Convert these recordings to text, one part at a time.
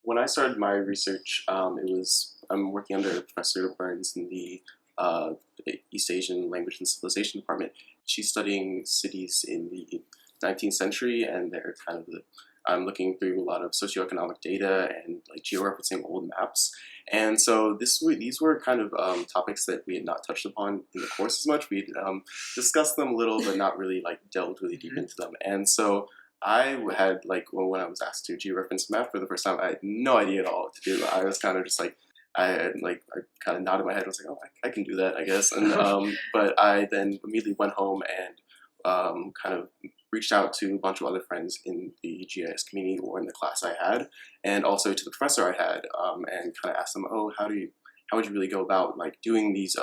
When I started my research, I'm working under Professor Burns in the uh, East Asian Language and Civilization Department. She's studying cities in the 19th century, and I'm looking through a lot of socioeconomic data and like georeferencing old maps. And so these were kind of topics that we had not touched upon in the course as much. We had discussed them a little, but not really like delved really deep into them. And so I had like when I was asked to georeference a map for the first time, I had no idea at all what to do. I was kind of just like I kind of nodded my head. I was like, oh, I can do that, I guess. And but I then immediately went home and kind of reached out to a bunch of other friends in the GIS community or in the class I had, and also to the professor I had, and kind of asked them, oh, how would you really go about like doing these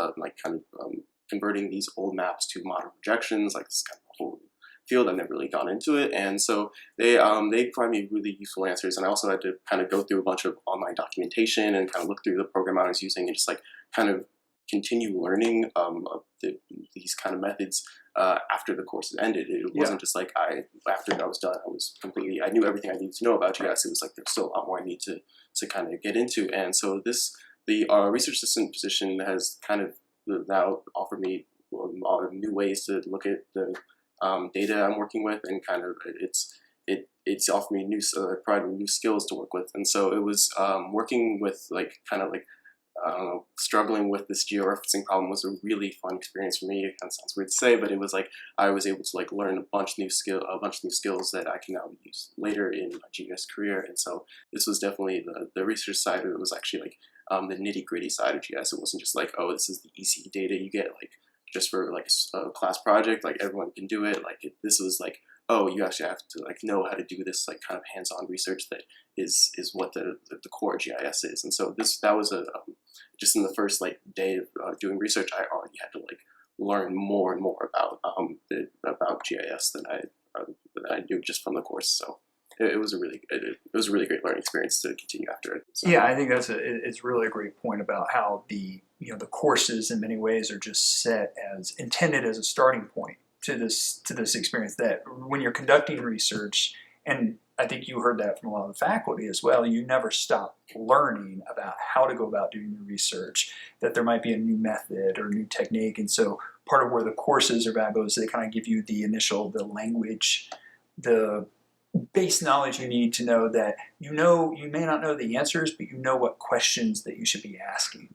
converting these old maps to modern projections, like this kind of whole field. I've never really gone into it, and so they provided me really useful answers. And I also had to kind of go through a bunch of online documentation and kind of look through the program I was using and just like kind of continue learning these kind of methods after the course had ended. It wasn't just like after I was done, I knew everything I needed to know about GIS. It was like there's still a lot more I need to kind of get into, and so the research assistant position has kind of now offered me new ways to look at the data I'm working with, and kind of it's offered me provided me new skills to work with. And so it was working with like kind of like struggling with this georeferencing problem was a really fun experience for me. It kind of sounds weird to say, but it was like I was able to like learn a bunch of new skills that I can now use later in my GIS career. And so this was definitely the research side of it was actually like the nitty gritty side of GIS. It wasn't just like, oh, this is the easy data you get like just for like a class project, like everyone can do it. This was like, oh, you actually have to like know how to do this like kind of hands-on research that is what the core GIS is. And so that was just in the first like day of doing research, I already had to like learn more and more about GIS than I knew just from the course. So it was a really great learning experience to continue after it. So. Yeah, I think it's really a great point about how the courses in many ways are just set as intended as a starting point to this experience, that when you're conducting research, and I think you heard that from a lot of the faculty as well, you never stop learning about how to go about doing your research, that there might be a new method or new technique. And so part of where the courses are valuable is they kind of give you the language, the base knowledge you need to know that you may not know the answers, but you know what questions that you should be asking.